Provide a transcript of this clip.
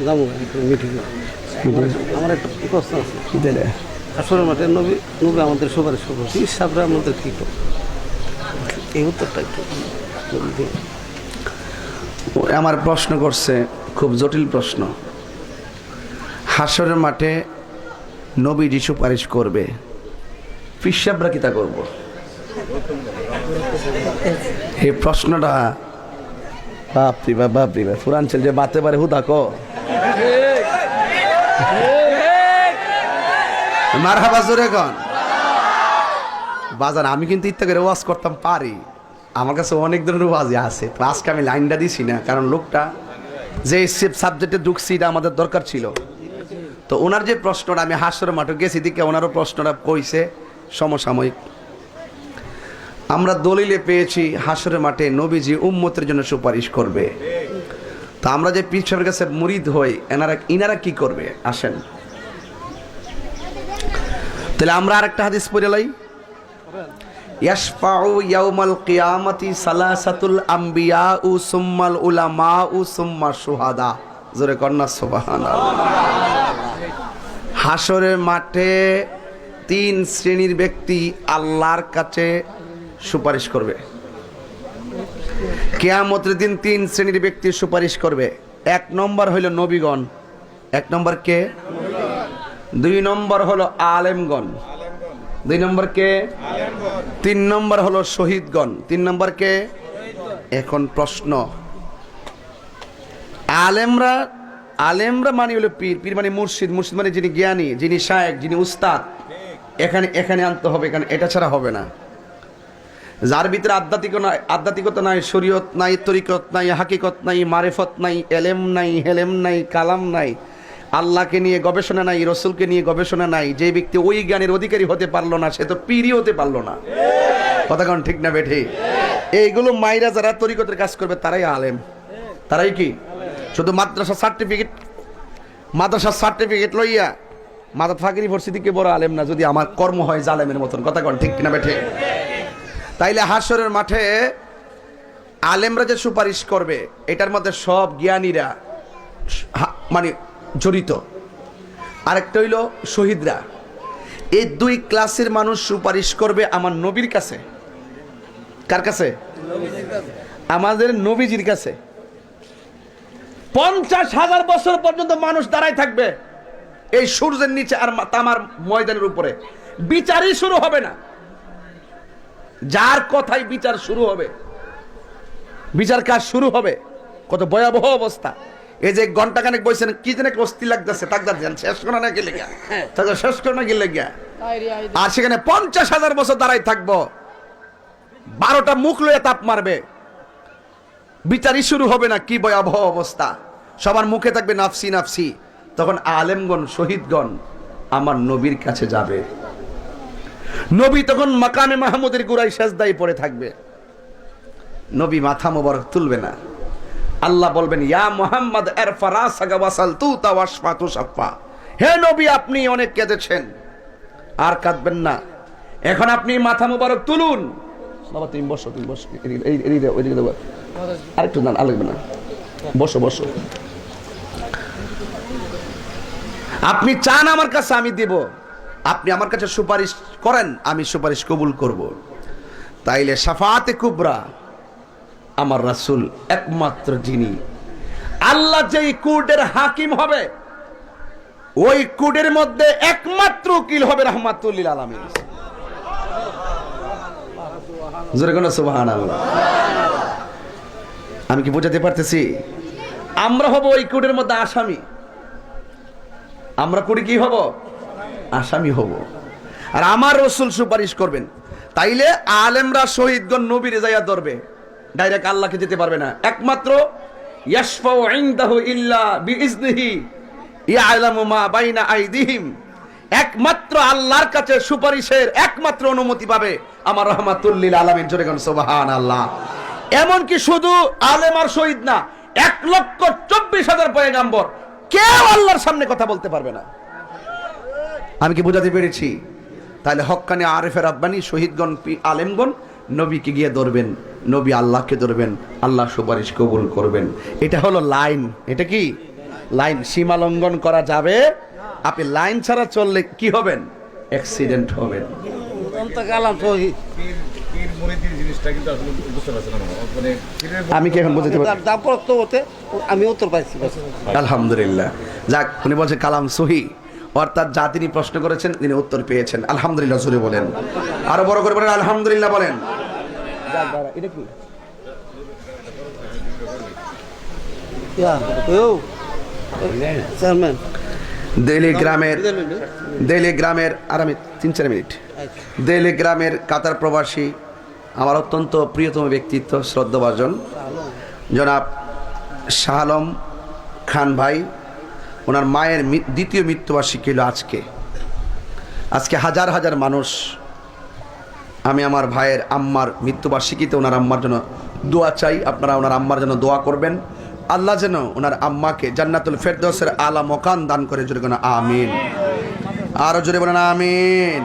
যাবো মিটিং। আমার একটা প্রশ্ন আছে, আসলে মাঠে নবী নবী আমাদের সুপারিশ করবো, হিসাবরা আমাদের কী করবো, এই উত্তরটা একটু দিন। আমার প্রশ্ন করছে খুব জটিল প্রশ্ন। হাসরের মাঠে নবীজি সুপারিশ করবে, পিসাবরা কি তা করব? এই প্রশ্নটা বাপরি বা বাপরি বা ফুরাঞ্চল যে বাতে পারে হুদা ক মারহাবা জোরে কন বাজার। আমি কিন্তু ইত্যা করে ওয়াজ করতাম পারি, আমার কাছে অনেক ধরনের ওয়াজই আছে, তো আজকে আমি লাইনটা দিছি না, কারণ লোকটা যে সাবজেক্টে ঢুকছি এটা আমাদের দরকার ছিল। তো ওনার যে প্রশ্নটা, আমি হাসরের মাঠে গেছি দিকে ওনারও প্রশ্নটা কইছে সমসাময়িক। আমরা দলিলে পেয়েছি হাসরের মাঠে নবীজি উম্মতের জন্য সুপারিশ করবে। তো আমরা যে পীর সাহেবের কাছে মুরিদ হই, ইনারা কি করবে আসেন। তাহলে আমরা আরেকটা হাদিস পড়ে লাই, ইয়াশফাউ ইয়াউমাল কিয়ামাতি সালাসাতুল আম্বিয়াউ সুম্মাল উলামাউ সুম্মা শুহাদা। জোরে কন্না সুবহানাল্লাহ। হাসরের মাঠে 3 শ্রেণীর ব্যক্তি আল্লাহর কাছে সুপারিশ করবে। কিয়ামতের দিন 3 শ্রেণীর ব্যক্তি সুপারিশ করবে। 1 নম্বর হইল নবীগণ, 1 নম্বর কে? 2 নম্বর হলো আলেমগণ, 2 নম্বর কে? 3 নম্বর হলো শহীদগণ, 3 নম্বর কে? এখন প্রশ্ন, আলেমরা মানে হলো পীর, পীর মানে মুর্শিদ, মুর্শিদ মানে যিনি জ্ঞানী, যিনি শায়েখ, যিনি উস্তাদ, এখানে আনতে হবে, এখানে এটা ছাড়া হবে না। যার ভিতরে আধ্যাত্মিকতা নাই, শরীয়ত নাই, তরিকত নাই, হাকিকত নাই, মারিফত নাই, এলেম নাই, হেলেম নাই, কালাম নাই, আল্লাহকে নিয়ে গবেষণা নাই, রসুলকে নিয়ে গবেষণা নাই, যে ব্যক্তি ওই জ্ঞানের অধিকারী হতে পারলো না সে তো পীরই হতে পারলো না। কথা কোন ঠিক না বেঠি? এইগুলো মাইরা যারা তরিকতের কাজ করবে তারাই আলেম, তারাই কি শুধু মাদ্রাসার সার্টিফিকেট লইয়া মাদাত ফাকির ইউনিভার্সিটিকে বড় আলেম না, যদি আমার কর্ম হয় জালেমের মতন। কথা কোন ঠিক না বেঠি? তাইলে হাসরের মাঠে আলেমরা যে সুপারিশ করবে এটার মধ্যে সব জ্ঞানীরা মানে জড়িত। আরেকটা হইল শহীদরা। এই 2 ক্লাসের মানুষ সুপারিশ করবে আমার নবীর কাছে। কার কাছে? আমাদের নবীজির কাছে। 50,000 বছর পর্যন্ত মানুষ দাঁড়ায় থাকবে এই সূর্যের নিচে আর তামার ময়দানের উপরে, বিচারই শুরু হবে না। যার কথাই বিচার শুরু হবে, বিচার কাজ শুরু হবে। কত ভয়াবহ অবস্থা। এই যে ঘন্টাখানেক বইছেন, কি যেন অস্থি লাগতেছে, তাকদার জান শেষ করা না গেলে শেষ করে না গেলে গিয়া, আর সেখানে 50,000 বছর দাঁড়াই থাকবো, 12টা মুখ লইয়া তাপ মারবে, বিচারই শুরু হবে না। কি ভয়াবহ অবস্থা। সবার মুখে থাকবে নাফসি নাফসি। তখন আলেমগণ, শহীদগণ আমার নবীর কাছে যাবে। নবী তখন মাকামে মাহমুদের গোড়ায় সেজদায় পড়ে থাকবে। নবী মাথা মোবারক তুলবে না। আল্লাহ বলবেন, ইয়া মুহাম্মদ ইরফা রাসাকা ওয়াসাল তুতা ওয়াশফা তুশাফা। হে নবী, আপনি অনেক কেঁদেছেন, আর কাঁদবেন না, এখন আপনি মাথা মোবারক তুলুন। বাবা তুমি বসো, তুমি বসো, ওইদিকে দেবো, আরেকটু না, লাগবে না, বসো বসো। আপনি চান আমার কাছে, আমি দেব। আপনি আমার কাছে সুপারিশ করেন, আমি সুপারিশ কবুল করব। তাইলে শাফাআতে কুবরা আমার রাসূল একমাত্র যিনি, আল্লাহ যেই কোর্টের হাকিম হবে ওই কোর্টের মধ্যে একমাত্র উকিল হবে রাহমাতুল লিল আলামিন। জোরে কোন সুবহানাল্লাহ। আমি কি বোঝাতে পারতেছি? আমরা হব ওই কোর্টের মধ্যে আসামি। আমরা কোর্টে কি হব? আসামি হব। আর আমার রাসূল সুপারিশ করবেন। তাইলে আলেমরা, শহীদগণ নবীরে যাইয়া ধরবে, ডাইরেক্ট আল্লাহকে যেতে পারবে না। একমাত্র ইয়াশফাউ ইনদাহু ইল্লা বিইজনিহি ইয়ালামু মা বাইনা আইদিহিম, একমাত্র আল্লাহর কাছে সুপারিশের একমাত্র অনুমতি পাবে আমার রাহমাতুল লিল আলামিন। জোরে কোন সুবহানাল্লাহ। এমন কি শুধু আলেম আর শহীদ না, 1,24,000 পয়গম্বর কেউ আল্লাহর সামনে কথা বলতে পারবে না। আমি কি বোঝাতে পেরেছি? তাহলে হক্কানি আরিফে রাব্বানি, শহীদগণ, আলেমগণ নবীকে গিয়ে ধরবেন, নবী আল্লাহকে ধরবেন, আল্লাহ সুপারিশ কবুল করবেন। এটা হলো লাইন। এটা কি লাইন? সীমা লঙ্ঘন করা যাবে। আপনি লাইন ছাড়া চললে কি হবেন? অ্যাক্সিডেন্ট হবেন। কালাম সহি আমি কি এখন বুঝতে পারি? তারপর তো ওতে আমি উত্তর পাইছি। আলহামদুলিল্লাহ। যাক, উনি বলছে কালাম সহি, অর্থাৎ যা তিনি প্রশ্ন করেছেন তিনি উত্তর পেয়েছেন। আলহামদুলিল্লাহ জোরে বলেন, আরো বড় করে বলেন আলহামদুলিল্লাহ বলেন। এটা কি? চেয়ারম্যান দেলি গ্রামের আর আমি 3-4 মিনিট। দেলি গ্রামের কাতার প্রবাসী আমার অত্যন্ত প্রিয়তম ব্যক্তিত্ব, শ্রদ্ধাভাজন জনাব শাহ আলম খান ভাই। ওনার মায়ের দ্বিতীয় মৃত্যুবার্ষিকী হলো আজকে হাজার হাজার মানুষ, আমি আমার ভাইয়ের আম্মার মৃত্যুবার্ষিকীতে ওনার আম্মার জন্য দোয়া চাই। আপনারা ওনার আম্মার জন্য দোয়া করবেন। আল্লাহ যেন ওনার আম্মাকে জান্নাতুল ফেরদৌসের আলা মকান দান করে। জোরে বলেন আমিন। আরো জোরে বলেন আমিন।